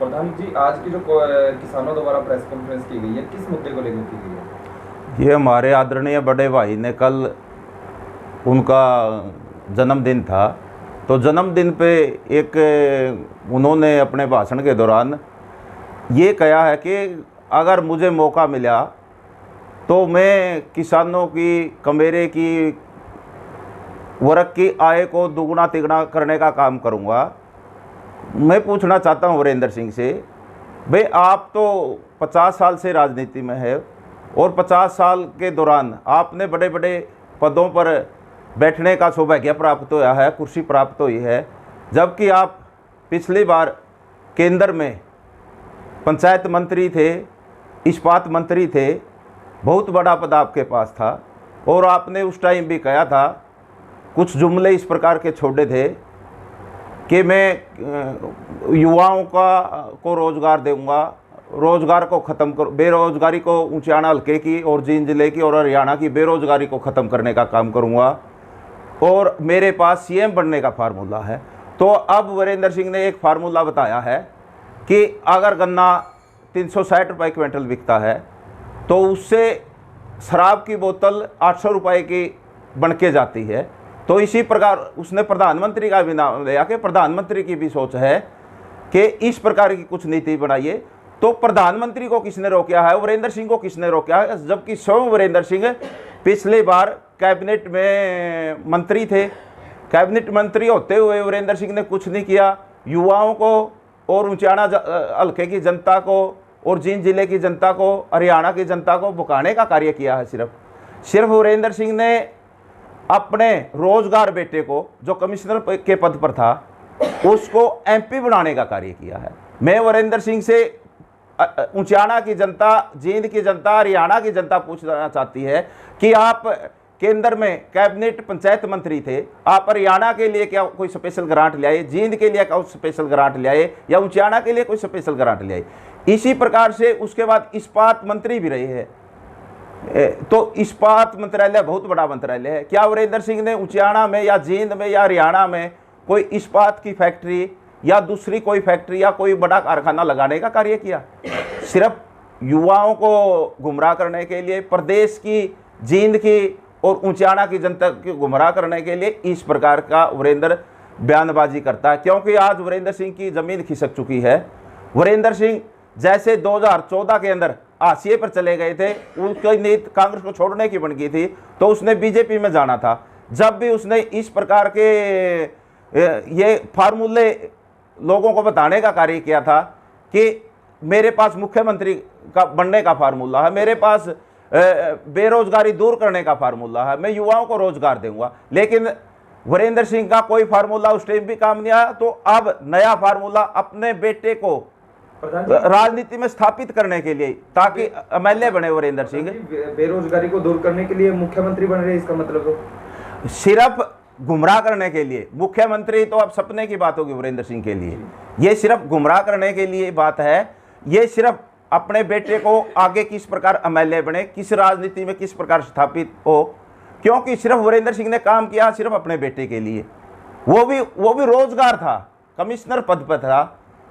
प्रधान जी, आज की जो किसानों द्वारा प्रेस कॉन्फ्रेंस की गई है, किस मुद्दे को लेकर की गई है? ये हमारे आदरणीय बड़े भाई ने कल उनका जन्मदिन था, तो जन्मदिन पे एक उन्होंने अपने भाषण के दौरान ये कहा है कि अगर मुझे मौका मिला तो मैं किसानों की कमेरे की वर्ग की आय को दुगना तिगुना करने का काम करूँगा। मैं पूछना चाहता हूँ वीरेंद्र सिंह से, भाई आप तो 50 साल से राजनीति में है और 50 साल के दौरान आपने बड़े बड़े पदों पर बैठने का सौभाग्य प्राप्त हुआ है, कुर्सी प्राप्त हुई है, जबकि आप पिछली बार केंद्र में पंचायत मंत्री थे, इस्पात मंत्री थे, बहुत बड़ा पद आपके पास था। और आपने उस टाइम भी कहा था, कुछ जुमले इस प्रकार के छोड़े थे कि मैं युवाओं को रोज़गार दूंगा, रोज़गार को ख़त्म कर, बेरोज़गारी को ऊंचाना हल्के की और जींद जिले की और हरियाणा की बेरोज़गारी को ख़त्म करने का काम करूंगा, और मेरे पास सीएम बनने का फार्मूला है। तो अब वीरेंद्र सिंह ने एक फार्मूला बताया है कि अगर गन्ना 360 रुपये क्विंटल बिकता है तो उससे शराब की बोतल 800 रुपये की बन के जाती है। तो इसी प्रकार उसने प्रधानमंत्री का भी नाम लिया कि प्रधानमंत्री की भी सोच है कि इस प्रकार की कुछ नीति बनाइए। तो प्रधानमंत्री को किसने रोका है, वीरेंद्र सिंह को किसने रोका है, जबकि स्वयं वीरेंद्र सिंह पिछली बार कैबिनेट में मंत्री थे। कैबिनेट मंत्री होते हुए वीरेंद्र सिंह ने कुछ नहीं किया। युवाओं को और ऊंचाना हल्के की जनता को और जींद जिले की जनता को, हरियाणा की जनता को भुकाने का कार्य किया है। सिर्फ वीरेंद्र सिंह ने अपने रोजगार बेटे को, जो कमिश्नर के पद पर था, उसको एमपी बनाने का कार्य किया है। मैं वीरेंद्र सिंह से ऊंचाना की जनता, जींद की जनता, हरियाणा की जनता पूछना चाहती है कि आप केंद्र में कैबिनेट पंचायत मंत्री थे, आप हरियाणा के लिए क्या कोई स्पेशल ग्रांट ले आए, जींद के लिए क्या स्पेशल ग्रांट ले आए, या ऊंचाना के लिए कोई स्पेशल ग्रांट ले आए? इसी प्रकार से उसके बाद इस्पात मंत्री भी रहे हैं। तो इस्पात मंत्रालय बहुत बड़ा मंत्रालय है। क्या वीरेंद्र सिंह ने ऊंचाना में या जींद में या हरियाणा में कोई इस्पात की फैक्ट्री या दूसरी कोई फैक्ट्री या कोई बड़ा कारखाना लगाने का कार्य किया? सिर्फ युवाओं को गुमराह करने के लिए, प्रदेश की, जींद की और ऊंचाना की जनता को गुमराह करने के लिए इस प्रकार का वीरेंद्र बयानबाजी करता है। क्योंकि आज वीरेंद्र सिंह की जमीन खिसक चुकी है। वीरेंद्र सिंह जैसे 2014 के अंदर हाशिए पर चले गए थे, उसकी नीति कांग्रेस को छोड़ने की बन गई थी, तो उसने बीजेपी में जाना था। जब भी उसने इस प्रकार के ये फार्मूले लोगों को बताने का कार्य किया था कि मेरे पास मुख्यमंत्री का बनने का फार्मूला है, मेरे पास बेरोजगारी दूर करने का फार्मूला है, मैं युवाओं को रोजगार दूंगा, लेकिन वीरेंद्र सिंह का कोई फार्मूला उस टाइम भी काम नहीं आया। तो अब नया फार्मूला अपने बेटे को राजनीति में स्थापित करने के लिए, ताकि एमएलए बने वीरेंद्र सिंह। बेरोजगारी को दूर करने के लिए मुख्यमंत्री बन रहे, इसका मतलब सिर्फ गुमराह करने के लिए। मुख्यमंत्री तो अब सपने की बात होगी वीरेंद्र सिंह के लिए, ये सिर्फ गुमराह करने के लिए बात है। ये सिर्फ अपने बेटे को आगे किस प्रकार एमएलए बने, किस राजनीति में किस प्रकार स्थापित हो, क्योंकि सिर्फ वीरेंद्र सिंह ने काम किया सिर्फ अपने बेटे के लिए। वो भी रोजगार था, कमिश्नर पद पर था,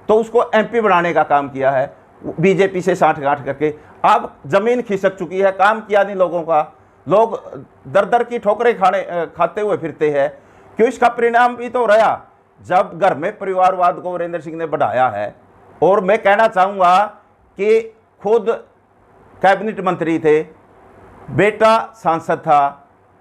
तो उसको एमपी बनाने का काम किया है बीजेपी से साठ-गांठ करके। अब जमीन खिसक चुकी है, काम किया नहीं लोगों का, लोग दर दर की ठोकरें खाते हुए फिरते हैं। क्यों? इसका परिणाम भी तो रहा जब घर में परिवारवाद को वीरेंद्र सिंह ने बढ़ाया है। और मैं कहना चाहूँगा कि खुद कैबिनेट मंत्री थे, बेटा सांसद था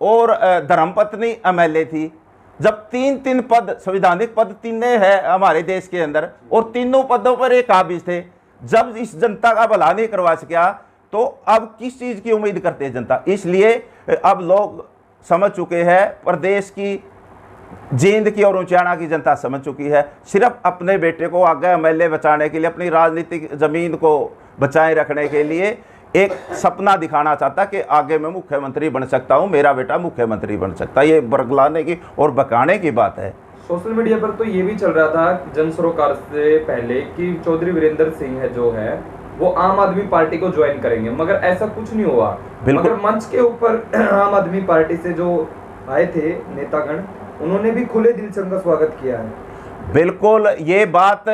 और धर्मपत्नी एमएलए थी। जब तीन पद, संवैधानिक पद तीनों है हमारे देश के अंदर, और तीनों पदों पर एक काबिज थे, जब इस जनता का भला नहीं करवा सका तो अब किस चीज़ की उम्मीद करते हैं जनता? इसलिए अब लोग समझ चुके हैं, प्रदेश की, जींद की और ऊंचाना की जनता समझ चुकी है। सिर्फ अपने बेटे को आगे एमएलए बचाने के लिए, अपनी राजनीतिक जमीन को बचाए रखने के लिए एक सपना दिखाना चाहता कि आगे मैं मुख्यमंत्री बन सकता हूं, मेरा बेटा मुख्यमंत्री बन सकता है। ये बरगलाने की और बकाने की बात है। सोशल मीडिया पर तो ये भी चल रहा था जन सरोकार से पहले कि चौधरी वीरेंद्र सिंह है जो है वो आम आदमी पार्टी को ज्वाइन करेंगे, मगर ऐसा कुछ नहीं हुआ। मगर मंच के ऊपर आम आदमी पार्टी से जो आए थे नेतागण, उन्होंने भी खुले दिल से उनका स्वागत किया है। बिल्कुल, ये बात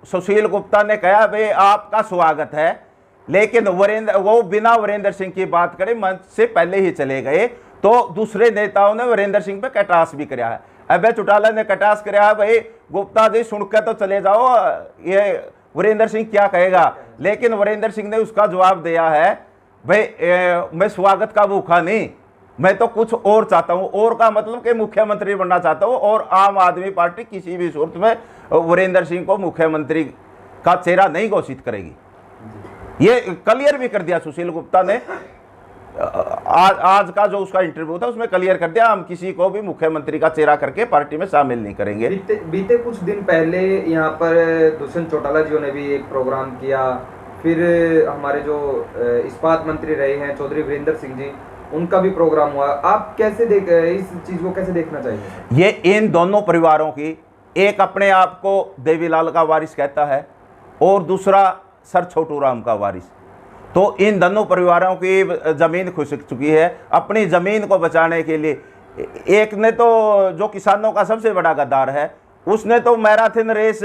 सुशील गुप्ता ने कहा भाई आपका स्वागत है, लेकिन वो बिना वीरेंद्र सिंह की बात करे मंच से पहले ही चले गए। तो दूसरे नेताओं ने वीरेंद्र सिंह पे कटास भी कराया है। अभय चौटाला ने कटास कराया, भाई गुप्ता जी सुनकर तो चले जाओ, ये वीरेंद्र सिंह क्या कहेगा। लेकिन वीरेंद्र सिंह ने उसका जवाब दिया है, भाई मैं स्वागत का भूखा नहीं, मैं तो कुछ और चाहता हूं। और का मतलब कि मुख्यमंत्री बनना चाहता हूं, और आम आदमी पार्टी किसी भी सूरत में वीरेंद्र सिंह को मुख्यमंत्री का चेहरा नहीं घोषित करेगी। ये क्लियर भी कर दिया सुशील गुप्ता ने। आज का जो उसका इंटरव्यू था उसमें क्लियर कर दिया, हम किसी को भी मुख्यमंत्री का चेहरा करके पार्टी में शामिल नहीं करेंगे। बीते कुछ दिन पहले यहाँ पर दुष्यंत चौटाला जी ने भी एक प्रोग्राम किया, फिर हमारे जो इस्पात मंत्री रहे हैं चौधरी वीरेंद्र सिंह जी, उनका भी प्रोग्राम हुआ। आप कैसे इस चीज को कैसे देखना चाहिए? ये इन दोनों परिवारों की, एक अपने आप को देवीलाल का वारिस कहता है और दूसरा सर छोटू राम का वारिस। तो इन दोनों परिवारों की जमीन खिसक चुकी है। अपनी जमीन को बचाने के लिए एक ने तो, जो किसानों का सबसे बड़ा गद्दार है, उसने तो मैराथन रेस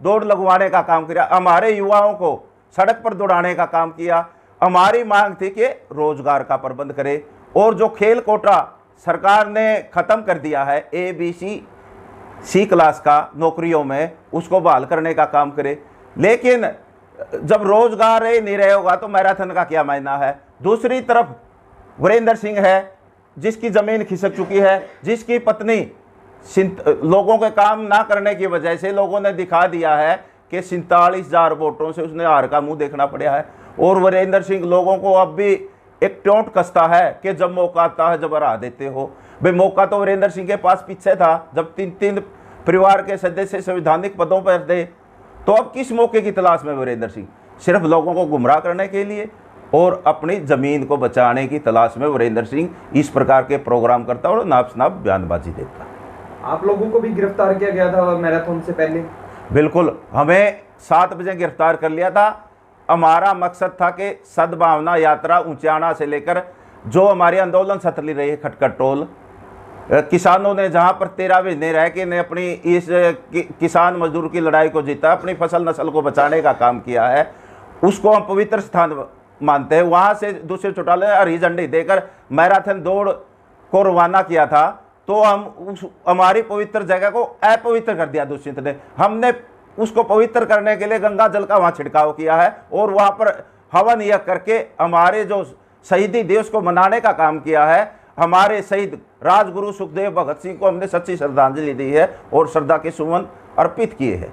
दौड़ लगवाने का काम किया, हमारे युवाओं को सड़क पर दौड़ाने का काम किया। हमारी मांग थी कि रोजगार का प्रबंध करे, और जो खेल कोटा सरकार ने खत्म कर दिया है ABC क्लास का नौकरियों में, उसको बहाल करने का काम करे। लेकिन जब रोजगार ही नहीं रहे होगा तो मैराथन का क्या मायना है। दूसरी तरफ वीरेंद्र सिंह है जिसकी जमीन खिसक चुकी है, जिसकी पत्नी लोगों के काम ना करने की वजह से लोगों ने दिखा दिया है कि 47,000 वोटों से उसने हार का मुंह देखना पड़ा है। और वीरेंद्र सिंह लोगों को अब भी एक टोंट कसता है कि जब मौका आता है जब हरा देते हो। भाई मौका तो वीरेंद्र सिंह के पास पीछे था, जब 3 परिवार के सदस्य संवैधानिक पदों पर थे। तो अब किस मौके की तलाश में वीरेंद्र सिंह? सिर्फ लोगों को गुमराह करने के लिए और अपनी ज़मीन को बचाने की तलाश में वीरेंद्र सिंह इस प्रकार के प्रोग्राम करता और नाप बयानबाजी देता। आप लोगों को भी गिरफ्तार किया गया था मैराथन से पहले? बिल्कुल, हमें 7 बजे गिरफ्तार कर लिया था। हमारा मकसद था कि सद्भावना यात्रा ऊंचाना से लेकर जो हमारे आंदोलन सतली रही है खटखट टोल, किसानों ने जहां पर 13 महीने रह के ने अपनी इस किसान मजदूर की लड़ाई को जीता, अपनी फसल नस्ल को बचाने का काम किया है, उसको हम पवित्र स्थान मानते हैं। वहां से दूसरे चौटाले ने हरी झंडी देकर मैराथन दौड़ को रवाना किया था। तो हम हमारी पवित्र जगह को अपवित्र कर दिया दुष्यंत ने। हमने उसको पवित्र करने के लिए गंगा जल का वहाँ छिड़काव किया है और वहाँ पर हवन यज्ञ करके हमारे जो शहीदी दिवस को मनाने का काम किया है। हमारे शहीद राजगुरु सुखदेव भगत सिंह को हमने सच्ची श्रद्धांजलि दी है और श्रद्धा के सुमन अर्पित किए हैं।